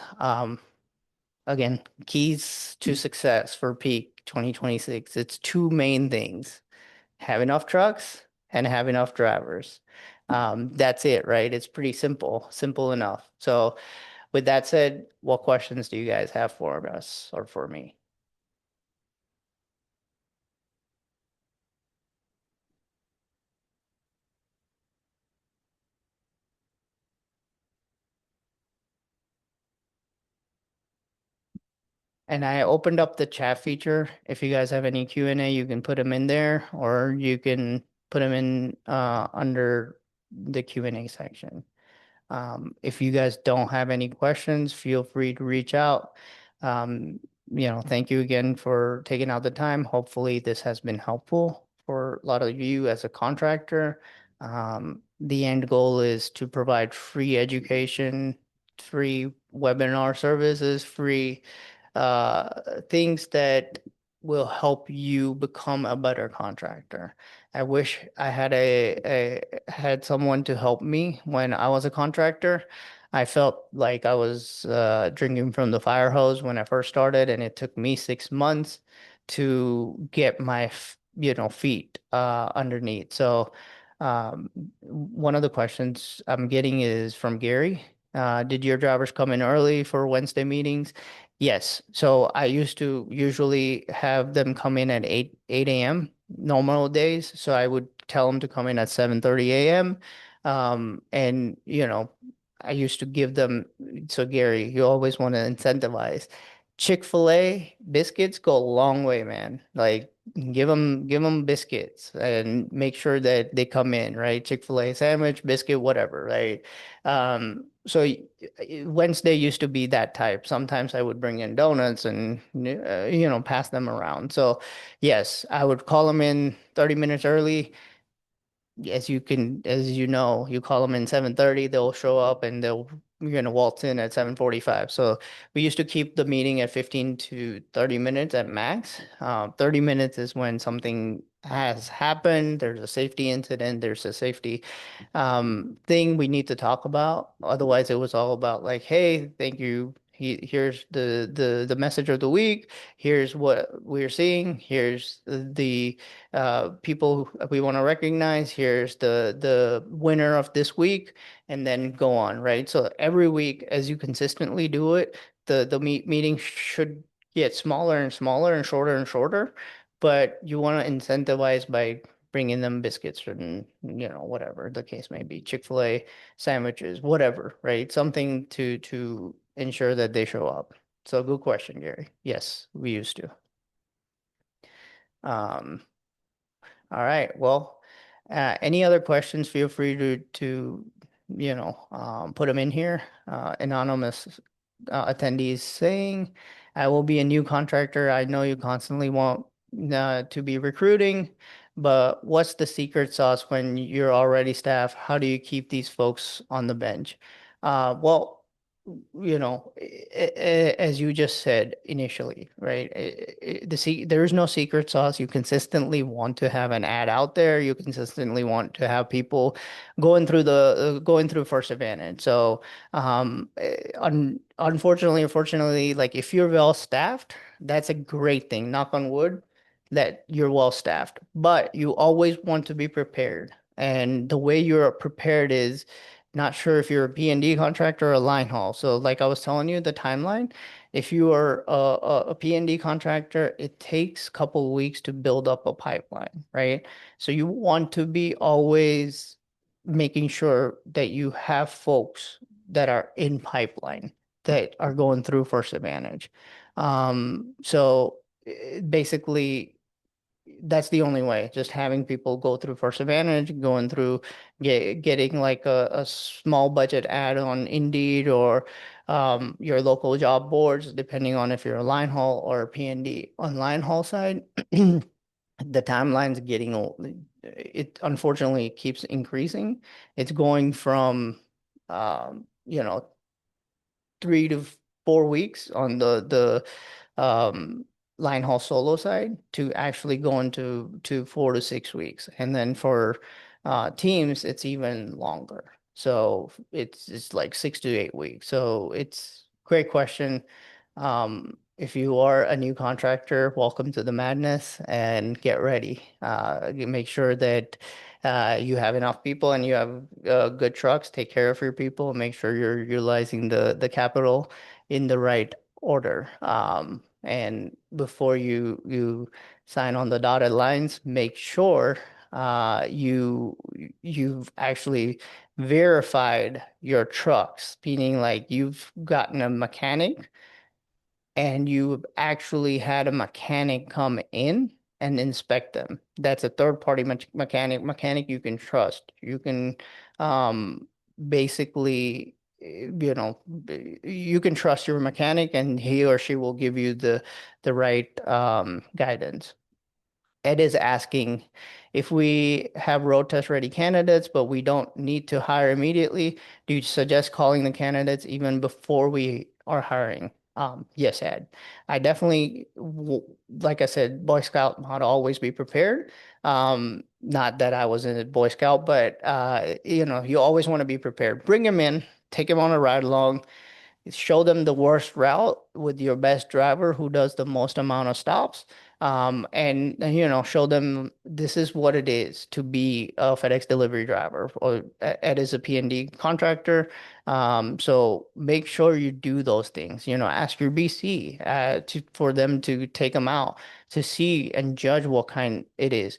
Again, keys to success for peak 2026. It's two main things: have enough trucks and have enough drivers. That's it, right? It's pretty simple enough. So, with that said, what questions do you guys have for us or for me? And I opened up the chat feature. If you guys have any Q&A, you can put them in there, or you can put them in under the Q&A section. If you guys don't have any questions, feel free to reach out. Um, thank you again for taking out the time. Hopefully, this has been helpful for a lot of you as a contractor. The end goal is to provide free education, free webinar services, free things that will help you become a better contractor. I wish I had had someone to help me when I was a contractor. I felt like I was drinking from the fire hose when I first started, and it took me 6 months to get my feet underneath. So one of the questions I'm getting is from Gary. Did your drivers come in early for Wednesday meetings? Yes. So I used to usually have them come in at 8 a.m. normal days. So I would tell them to come in at 7:30 a.m. And I used to give them, so Gary, you always want to incentivize. Chick-fil-A biscuits go a long way, man. Like give them biscuits and make sure that they come in, right? Chick-fil-A sandwich, biscuit, whatever, right? So Wednesday used to be that type. Sometimes I would bring in donuts and pass them around. So yes, I would call them in 30 minutes early. As you know, you call them in 7:30, they'll show up and you're gonna waltz in at 7:45. So we used to keep the meeting at 15 to 30 minutes at max. 30 minutes is when something has happened, there's a safety incident, there's a safety thing we need to talk about. Otherwise, it was all about like, hey, thank you. Here's the message of the week. Here's what we're seeing. Here's the people we want to recognize. Here's the winner of this week, and then go on, right? So every week, as you consistently do it, the meeting should get smaller and smaller and shorter, but you want to incentivize by bringing them biscuits and whatever the case may be, Chick-fil-A sandwiches, whatever, right? Something to ensure that they show up. So good question, Gary. Yes, we used to. Um, all right. Well, any other questions, feel free to put them in here. Anonymous attendees saying, I will be a new contractor. I know you constantly want to be recruiting, but what's the secret sauce when you're already staffed? How do you keep these folks on the bench? Well, as you just said initially, right? There is no secret sauce. You consistently want to have an ad out there. You consistently want to have people going through First Advantage. So, unfortunately, like if you're well staffed, that's a great thing. Knock on wood, that you're well staffed. But you always want to be prepared. And the way you're prepared is not sure if you're a P&D contractor or a line haul. So like I was telling you, the timeline, if you are a P&D contractor, it takes a couple of weeks to build up a pipeline, right? So you want to be always making sure that you have folks that are in pipeline that are going through First Advantage. So basically that's the only way. Just having people go through First Advantage, going through getting like a small budget ad on Indeed or your local job boards, depending on if you're a line haul or a P&D. On line haul side, the timeline's getting old. It unfortunately keeps increasing. It's going from um, you know 3 to 4 weeks on the line haul solo side to actually going to 4 to 6 weeks. And then for teams, it's even longer. So it's like 6 to 8 weeks. So it's great question. If you are a new contractor, welcome to the madness and get ready. You make sure that you have enough people and you have good trucks. Take care of your people. Make sure you're utilizing the capital in the right order. And before you sign on the dotted lines, make sure you've actually verified your trucks, meaning like you've gotten a mechanic and you actually had a mechanic come in and inspect them. That's a third party mechanic you can trust. You can basically you can trust your mechanic and he or she will give you the right guidance. Ed is asking if we have road test ready candidates, but we don't need to hire immediately, do you suggest calling the candidates even before we are hiring? Yes, Ed. I definitely, like I said, Boy Scout motto, always be prepared. Not that I was a Boy Scout, but you always want to be prepared. Bring them in, take them on a ride along, show them the worst route with your best driver who does the most amount of stops. And show them this is what it is to be a FedEx delivery driver or Ed is a P&D contractor. So make sure you do those things. Ask your BC for them to take them out to see and judge what kind it is.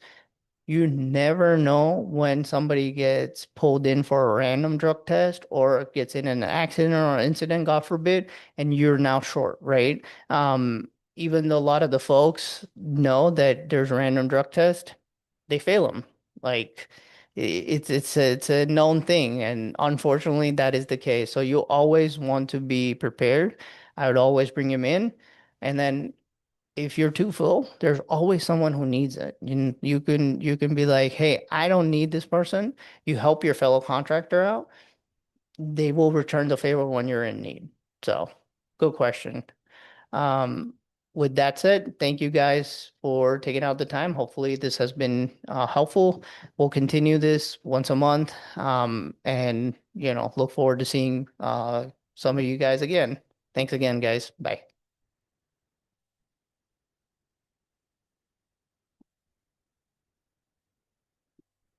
You never know when somebody gets pulled in for a random drug test or gets in an accident or an incident, God forbid, and you're now short, right? Even though a lot of the folks know that there's random drug test, they fail them. Like it's a known thing, and unfortunately, that is the case. So you always want to be prepared. I would always bring him in, and then if you're too full, there's always someone who needs it. You can be like, hey, I don't need this person. You help your fellow contractor out. They will return the favor when you're in need. So, good question. Um, with that said, thank you guys for taking out the time. Hopefully, this has been helpful. We'll continue this once a month, and look forward to seeing some of you guys again. Thanks again, guys. Bye.